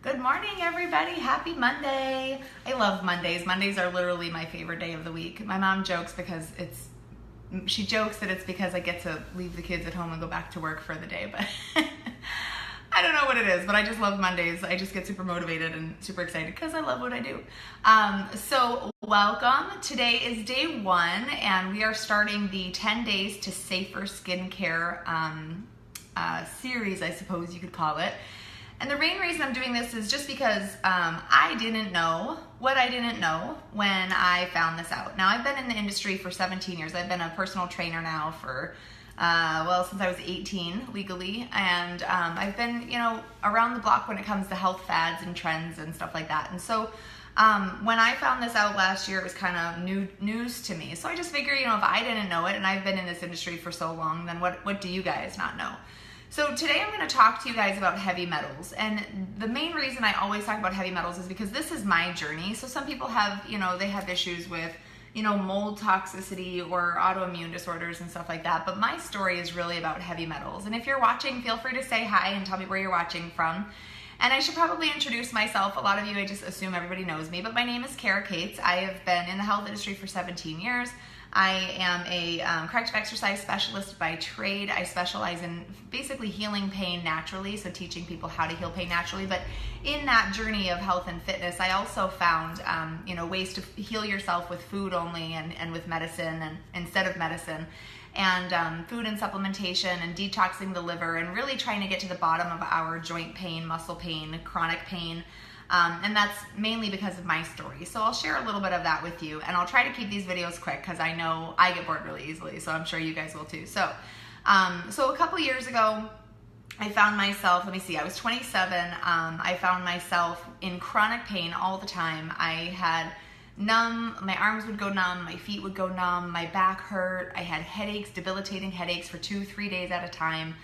Good morning, everybody. Happy Monday. I love Mondays. Mondays are literally my favorite day of the week. My mom jokes because she jokes that it's because I get to leave the kids at home and go back to work for the day, but I don't know what it is, but I just love Mondays. I just get super motivated and super excited because I love what I do. So welcome. Today is day 1, and we are starting the 10 days to safer skincare series, I suppose you could call it. And the main reason I'm doing this is just because I didn't know what I didn't know when I found this out. Now, I've been in the industry for 17 years. I've been a personal trainer now for, since I was 18 legally. And I've been, around the block when it comes to health fads and trends and stuff like that. And so when I found this out last year, it was kind of news to me. So I just figured, if I didn't know it and I've been in this industry for so long, then what do you guys not know? So today I'm going to talk to you guys about heavy metals, and the main reason I always talk about heavy metals is because this is my journey. So some people have, they have issues with, mold toxicity or autoimmune disorders and stuff like that, but my story is really about heavy metals. And if you're watching, feel free to say hi and tell me where you're watching from. And I should probably introduce myself. A lot of you, I just assume everybody knows me, but my name is Kara Cates. I have been in the health industry for 17 years. I am a corrective exercise specialist by trade. I specialize in basically healing pain naturally, so teaching people how to heal pain naturally. But in that journey of health and fitness, I also found ways to heal yourself with food only and with medicine and instead of medicine, and food and supplementation and detoxing the liver and really trying to get to the bottom of our joint pain, muscle pain, chronic pain. And that's mainly because of my story. So I'll share a little bit of that with you, and I'll try to keep these videos quick because I know I get bored really easily, so I'm sure you guys will too. So a couple years ago, I found myself, I was 27, I found myself in chronic pain all the time. I had my arms would go numb, my feet would go numb, my back hurt, I had headaches, debilitating headaches for 2-3 days at a time.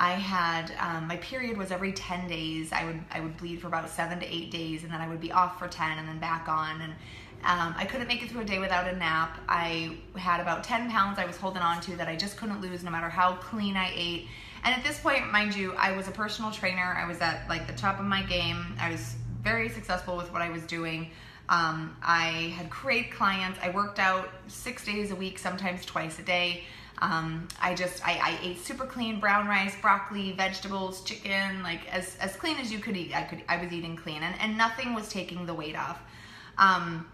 I had, my period was every 10 days. I would bleed for about 7 to 8 days, and then I would be off for 10 and then back on. And I couldn't make it through a day without a nap. I had about 10 pounds I was holding on to that I just couldn't lose no matter how clean I ate. And at this point, mind you, I was a personal trainer. I was at the top of my game. I was very successful with what I was doing. I had great clients. I worked out 6 days a week, sometimes twice a day. I ate super clean, brown rice, broccoli, vegetables, chicken, as clean as you could eat. I was eating clean, and nothing was taking the weight off. I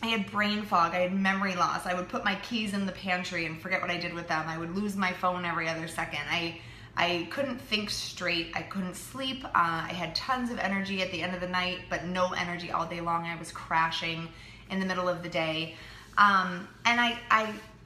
had brain fog. I had memory loss. I would put my keys in the pantry and forget what I did with them. I would lose my phone every other second. I couldn't think straight. I couldn't sleep. I had tons of energy at the end of the night, but no energy all day long. I was crashing in the middle of the day.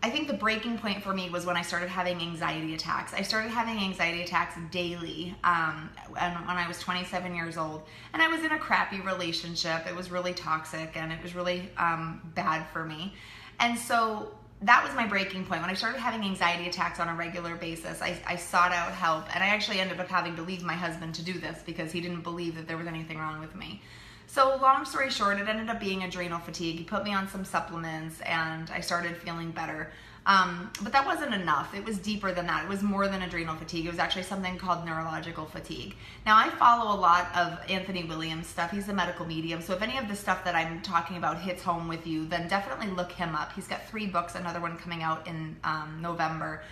I think the breaking point for me was when I started having anxiety attacks. I started having anxiety attacks daily when I was 27 years old. And I was in a crappy relationship. It was really toxic, and it was really bad for me. And so that was my breaking point. When I started having anxiety attacks on a regular basis, I sought out help. And I actually ended up having to leave my husband to do this because he didn't believe that there was anything wrong with me. So long story short, it ended up being adrenal fatigue. He put me on some supplements, and I started feeling better. But that wasn't enough. It was deeper than that. It was more than adrenal fatigue. It was actually something called neurological fatigue. Now, I follow a lot of Anthony Williams stuff. He's a medical medium. So if any of the stuff that I'm talking about hits home with you, then definitely look him up. He's got 3 books, another one coming out in November.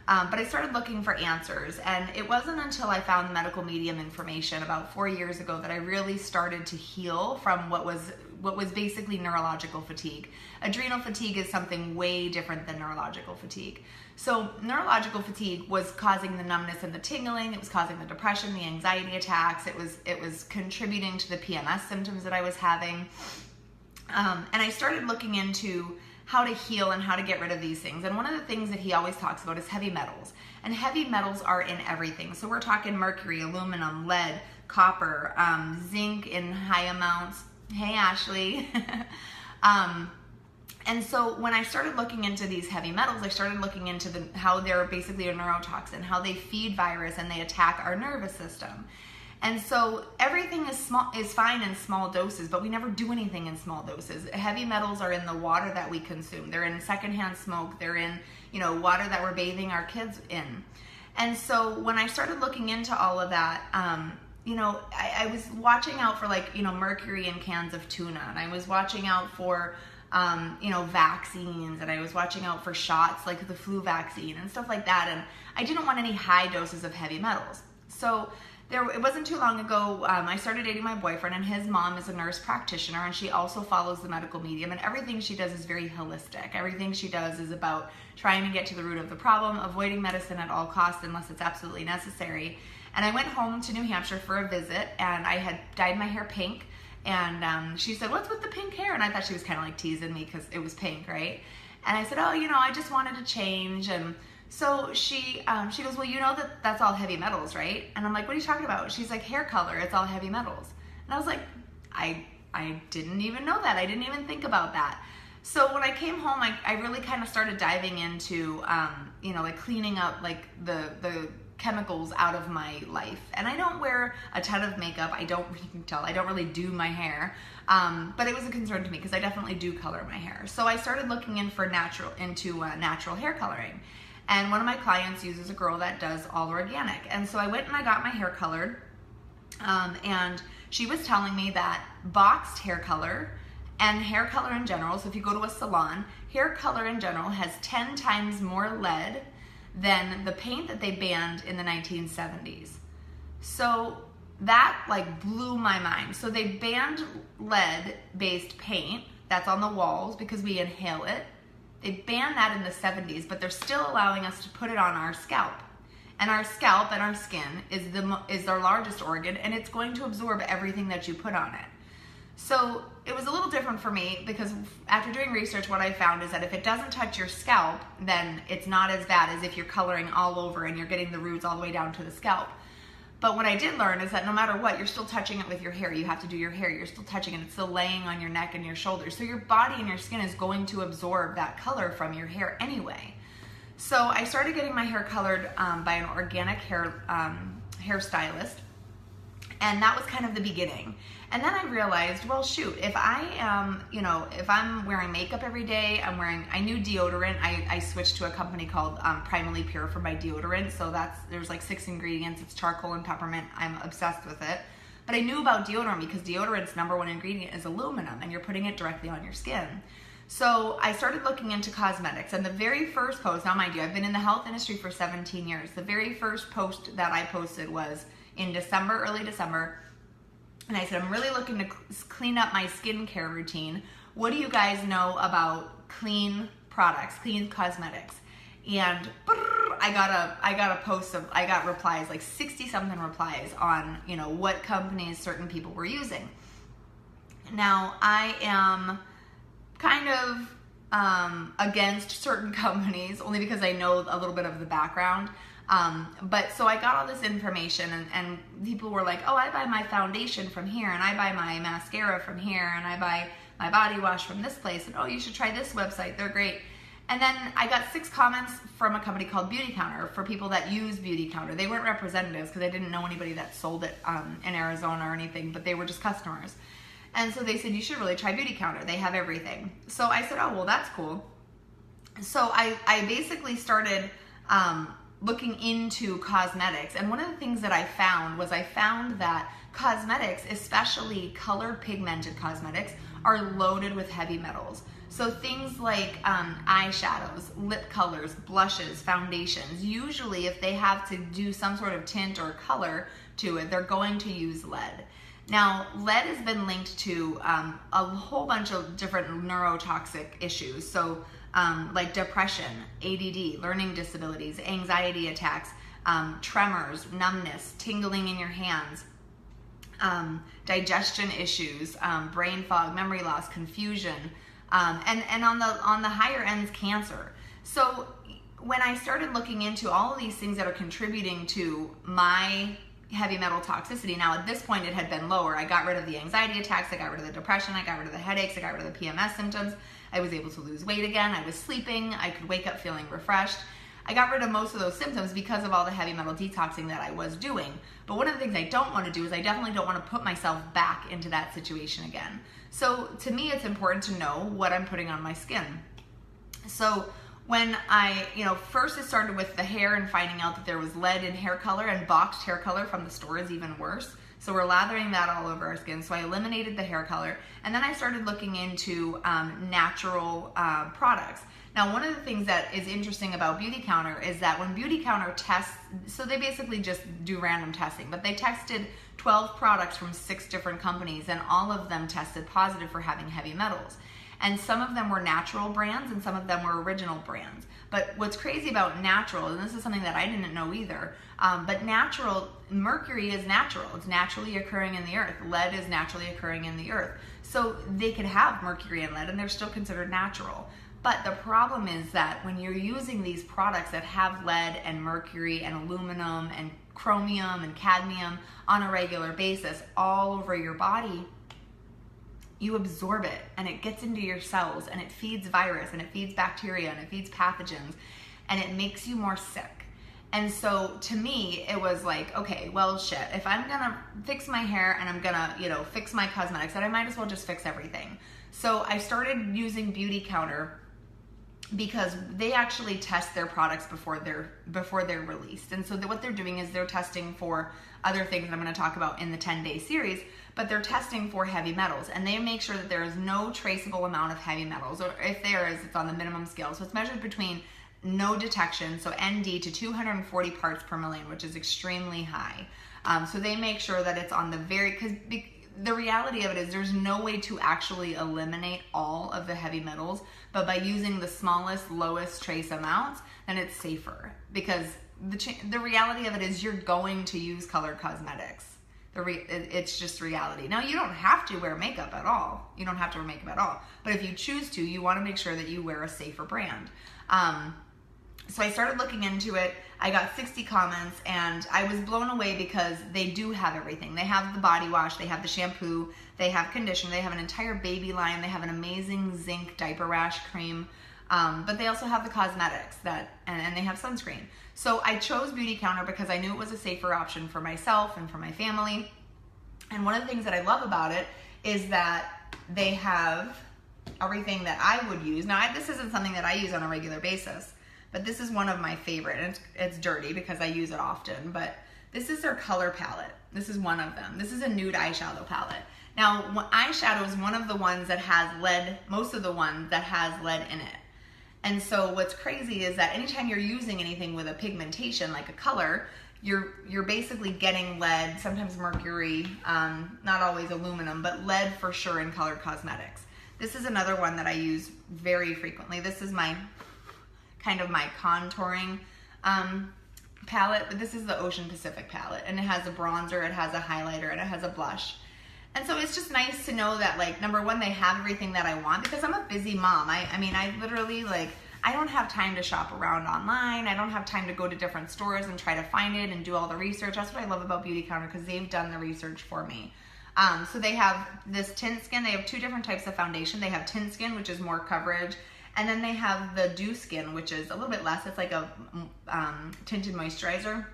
But I started looking for answers, and it wasn't until I found medical medium information about 4 years ago that I really started to heal from what was basically neurological fatigue. Adrenal fatigue is something way different than neurological fatigue. So neurological fatigue was causing the numbness and the tingling. It was causing the depression, the anxiety attacks. It was contributing to the PMS symptoms that I was having. And I started looking into how to heal and how to get rid of these things. And one of the things that he always talks about is heavy metals. And heavy metals are in everything. So we're talking mercury, aluminum, lead, copper, zinc in high amounts. Hey, Ashley. And so when I started looking into these heavy metals, I started looking into how they're basically a neurotoxin, how they feed virus and they attack our nervous system. And so everything is fine in small doses, but we never do anything in small doses. Heavy metals are in the water that we consume. They're in secondhand smoke. They're in, water that we're bathing our kids in. And so when I started looking into all of that, I was watching out for like, mercury in cans of tuna, and I was watching out for, vaccines, and I was watching out for shots like the flu vaccine and stuff like that. And I didn't want any high doses of heavy metals. So it wasn't too long ago, I started dating my boyfriend, and his mom is a nurse practitioner, and she also follows the medical medium, and everything she does is very holistic. Everything she does is about trying to get to the root of the problem, avoiding medicine at all costs unless it's absolutely necessary. And I went home to New Hampshire for a visit, and I had dyed my hair pink, and she said, "What's with the pink hair?" And I thought she was kind of like teasing me because it was pink, right? And I said, "Oh, I just wanted to change." And so she goes, "Well, that's all heavy metals, right?" And I'm like, "What are you talking about?" She's like, "Hair color, it's all heavy metals." And I was like, I didn't even know that. I didn't even think about that. So when I came home, I really kind of started diving into, like cleaning up like the chemicals out of my life. And I don't wear a ton of makeup. I don't really do my hair. But it was a concern to me because I definitely do color my hair. So I started looking into natural hair coloring. And one of my clients uses a girl that does all organic. And so I went and I got my hair colored. And she was telling me that boxed hair color and hair color in general, so if you go to a salon, hair color in general has 10 times more lead than the paint that they banned in the 1970s. So that like blew my mind. So they banned lead-based paint that's on the walls because we inhale it. They banned that in the 70s, but they're still allowing us to put it on our scalp. And our scalp and our skin is our largest organ, and it's going to absorb everything that you put on it. So it was a little different for me because after doing research, what I found is that if it doesn't touch your scalp, then it's not as bad as if you're coloring all over and you're getting the roots all the way down to the scalp. But what I did learn is that no matter what, you're still touching it with your hair. You have to do your hair. You're still touching it. It's still laying on your neck and your shoulders. So your body and your skin is going to absorb that color from your hair anyway. So I started getting my hair colored by an organic hairstylist. And that was kind of the beginning. And then I realized, well, shoot, if I am, if I'm wearing makeup every day, I knew deodorant. I switched to a company called Primally Pure for my deodorant. So there's like 6 ingredients. It's charcoal and peppermint. I'm obsessed with it. But I knew about deodorant because deodorant's #1 ingredient is aluminum, and you're putting it directly on your skin. So I started looking into cosmetics, and the very first post, now mind you, I've been in the health industry for 17 years. The very first post that I posted was in December, early December, and I said, I'm really looking to clean up my skincare routine. What do you guys know about clean products, clean cosmetics? And I got replies, like 60 something replies on, what companies certain people were using. Now I am kind of against certain companies only because I know a little bit of the background. But so I got all this information, and people were like, oh, I buy my foundation from here, and I buy my mascara from here, and I buy my body wash from this place, and oh, you should try this website, they're great. And then I got 6 comments from a company called Beauty Counter for people that use Beauty Counter. They weren't representatives because I didn't know anybody that sold it in Arizona or anything, but they were just customers. And so they said, you should really try Beauty Counter. They have everything. So I said, oh, well, that's cool. So I basically started looking into cosmetics. And one of the things that I found that cosmetics, especially color pigmented cosmetics, are loaded with heavy metals. So things like eyeshadows, lip colors, blushes, foundations, usually if they have to do some sort of tint or color to it, they're going to use lead. Now, lead has been linked to a whole bunch of different neurotoxic issues. So like depression, ADD, learning disabilities, anxiety attacks, tremors, numbness, tingling in your hands, digestion issues, brain fog, memory loss, confusion, and on the higher ends, cancer. So when I started looking into all of these things that are contributing to my heavy metal toxicity, now at this point it had been lower. I got rid of the anxiety attacks, I got rid of the depression, I got rid of the headaches, I got rid of the PMS symptoms. I was able to lose weight again. I was sleeping. I could wake up feeling refreshed. I got rid of most of those symptoms because of all the heavy metal detoxing that I was doing. But one of the things I don't want to do is I definitely don't want to put myself back into that situation again. So to me, it's important to know what I'm putting on my skin. So when I, first it started with the hair and finding out that there was lead in hair color, and boxed hair color from the store is even worse. So we're lathering that all over our skin. So I eliminated the hair color. And then I started looking into natural products. Now, one of the things that is interesting about Beauty Counter is that when Beauty Counter tests, so they basically just do random testing, but they tested 12 products from 6 different companies, and all of them tested positive for having heavy metals. And some of them were natural brands and some of them were original brands. But what's crazy about natural, and this is something that I didn't know either, but natural, mercury is natural. It's naturally occurring in the earth. Lead is naturally occurring in the earth. So they could have mercury and lead and they're still considered natural. But the problem is that when you're using these products that have lead and mercury and aluminum and chromium and cadmium on a regular basis all over your body, you absorb it and it gets into your cells and it feeds virus and it feeds bacteria and it feeds pathogens and it makes you more sick. And so to me, it was like, okay, well, shit, if I'm gonna fix my hair and I'm gonna, fix my cosmetics, then I might as well just fix everything. So I started using Beauty Counter because they actually test their products before they're released. And so what they're doing is they're testing for other things that I'm going to talk about in the 10-day series, but they're testing for heavy metals, and they make sure that there is no traceable amount of heavy metals, or if there is, it's on the minimum scale. So it's measured between no detection, so ND, to 240 parts per million, which is extremely high. So they make sure that it's on the because the reality of it is there's no way to actually eliminate all of the heavy metals, but by using the smallest, lowest trace amounts, then it's safer. Because the reality of it is you're going to use color cosmetics. It's just reality. Now, you don't have to wear makeup at all. You don't have to wear makeup at all. But if you choose to, you want to make sure that you wear a safer brand. So I started looking into it. I got 60 comments and I was blown away because they do have everything. They have the body wash, they have the shampoo, they have conditioner, they have an entire baby line, they have an amazing zinc diaper rash cream, but they also have the cosmetics and they have sunscreen. So I chose Beauty Counter because I knew it was a safer option for myself and for my family. And one of the things that I love about it is that they have everything that I would use. Now, this isn't something that I use on a regular basis, but this is one of my favorite. And it's dirty because I use it often, but this is their color palette. This is one of them. This is a nude eyeshadow palette. Now, eyeshadow is one of the ones that has lead, most of the ones that has lead in it. And so what's crazy is that anytime you're using anything with a pigmentation, like a color, you're basically getting lead, sometimes mercury, not always aluminum, but lead for sure in color cosmetics. This is another one that I use very frequently. This is my kind of my contouring palette, but this is the Ocean Pacific palette, and it has a bronzer, it has a highlighter, and it has a blush. And so it's just nice to know that, like, number one, they have everything that I want, because I'm a busy mom. I mean, I literally, like, I don't have time to shop around online. I don't have time to go to different stores and try to find it and do all the research. That's what I love about Beauty Counter, because they've done the research for me. So they have this tint skin. They have 2 different types of foundation. They have tint skin, which is more coverage, and then they have the dew skin, which is a little bit less. It's like a tinted moisturizer,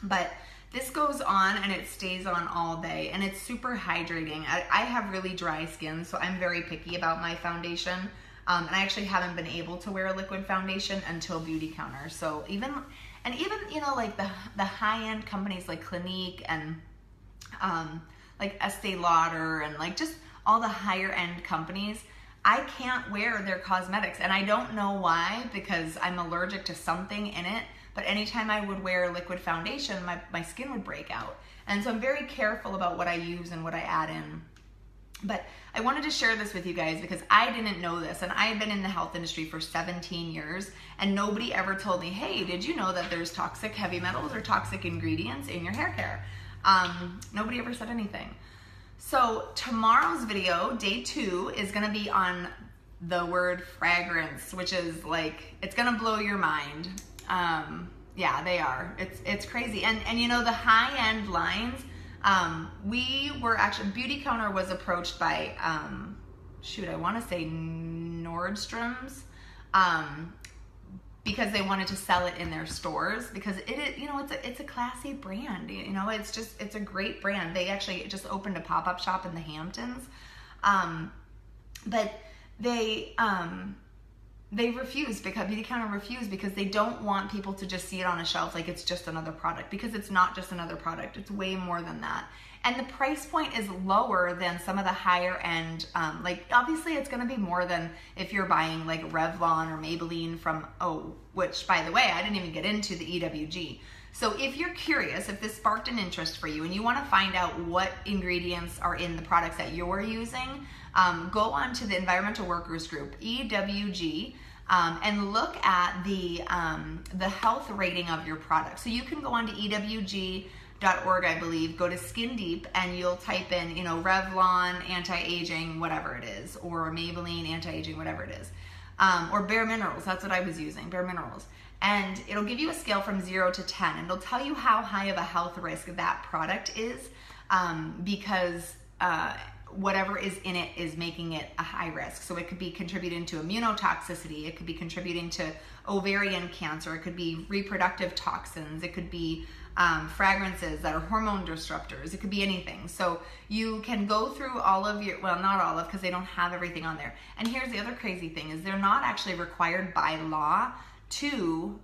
but this goes on and it stays on all day, and it's super hydrating. I have really dry skin, so I'm very picky about my foundation, and I actually haven't been able to wear a liquid foundation until Beauty Counter. So even like the high-end companies like Clinique and like Estee Lauder and like just all the higher end companies, I can't wear their cosmetics, and I don't know why, because I'm allergic to something in it. But anytime I would wear a liquid foundation, my skin would break out. And so I'm very careful about what I use and what I add in. But I wanted to share this with you guys because I didn't know this, and I've been in the health industry for 17 years, and nobody ever told me, hey, did you know that there's toxic heavy metals or toxic ingredients in your hair care? Nobody ever said anything. So tomorrow's video, day 2, is gonna be on the word fragrance, which is like, it's gonna blow your mind. Yeah, they are. It's crazy. And you know, the high-end lines, we were actually, Beauty Counter was approached by, I want to say Nordstrom's, because they wanted to sell it in their stores, because it's a classy brand. It's a great brand. They actually just opened a pop-up shop in the Hamptons. But they, They refuse, because Beauty Counter refuse, because they don't want people to just see it on a shelf like it's just another product, because it's not just another product. It's way more than that. And the price point is lower than some of the higher end, like obviously it's gonna be more than if you're buying like Revlon or Maybelline from, which by the way, I didn't even get into the EWG. So if you're curious, if this sparked an interest for you and you wanna find out what ingredients are in the products that you're using, go on to the Environmental Workers Group, EWG, and look at the health rating of your product. So you can go on to EWG.org, I believe, go to Skin Deep, and you'll type in, Revlon, anti-aging, whatever it is, or Maybelline, anti-aging, whatever it is, or Bare Minerals, that's what I was using, Bare Minerals. And it'll give you a scale from 0 to 10, and it'll tell you how high of a health risk that product is, because whatever is in it is making it a high risk. So it could be contributing to immunotoxicity, it could be contributing to ovarian cancer, it could be reproductive toxins, it could be fragrances that are hormone disruptors, it could be anything. So you can go through all of your, well, not all of, because they don't have everything on there. And here's the other crazy thing, is they're not actually required by law to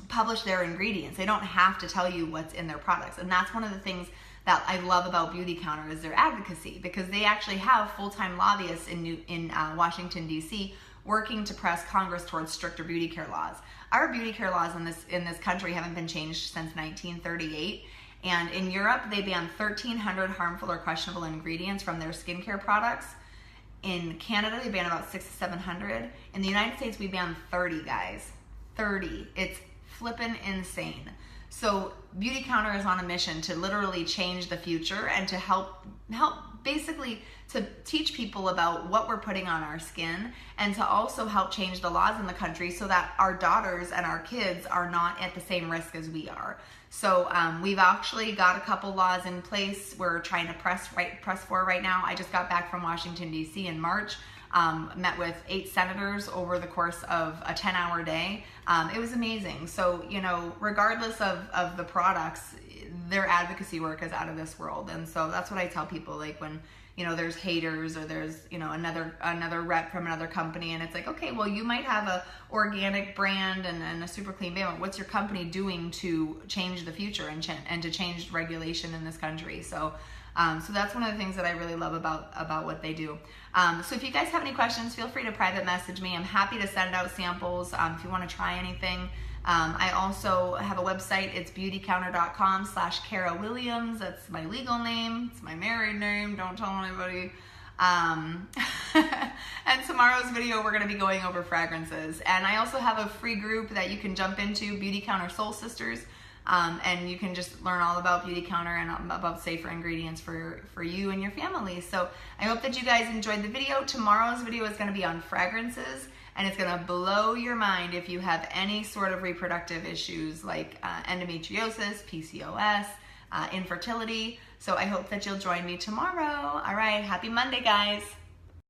publish their ingredients. They don't have to tell you what's in their products. And that's one of the things that I love about Beauty Counter, is their advocacy, because they actually have full-time lobbyists in Washington, D.C. working to press Congress towards stricter beauty care laws. Our beauty care laws in this country haven't been changed since 1938. And in Europe, they banned 1,300 harmful or questionable ingredients from their skincare products. In Canada, they banned about 600 to 700. In the United States, we banned 30, guys. 30. It's flippin' insane. So Beauty Counter is on a mission to literally change the future and to help basically to teach people about what we're putting on our skin, and to also help change the laws in the country so that our daughters and our kids are not at the same risk as we are. So we've actually got a couple laws in place we're trying to press for right now. I just got back from Washington, D.C. in March. Met with 8 senators over the course of a 10-hour day. It was amazing. So, regardless of the products, their advocacy work is out of this world. And so that's what I tell people, like when, there's haters, or there's, another rep from another company, and it's like, okay, well, you might have a organic brand and a super clean brand. What's your company doing to change the future and to change regulation in this country? So that's one of the things that I really love about what they do. So if you guys have any questions, feel free to private message me. I'm happy to send out samples if you want to try anything. I also have a website. It's beautycounter.com/Kara Williams. That's my legal name. It's my married name. Don't tell anybody. And tomorrow's video, we're going to be going over fragrances. And I also have a free group that you can jump into, Beauty Counter Soul Sisters. And you can just learn all about Beauty Counter and about safer ingredients for you and your family. So I hope that you guys enjoyed the video. Tomorrow's video is going to be on fragrances, and it's going to blow your mind if you have any sort of reproductive issues like endometriosis, PCOS, infertility. So I hope that you'll join me tomorrow. All right, happy Monday, guys.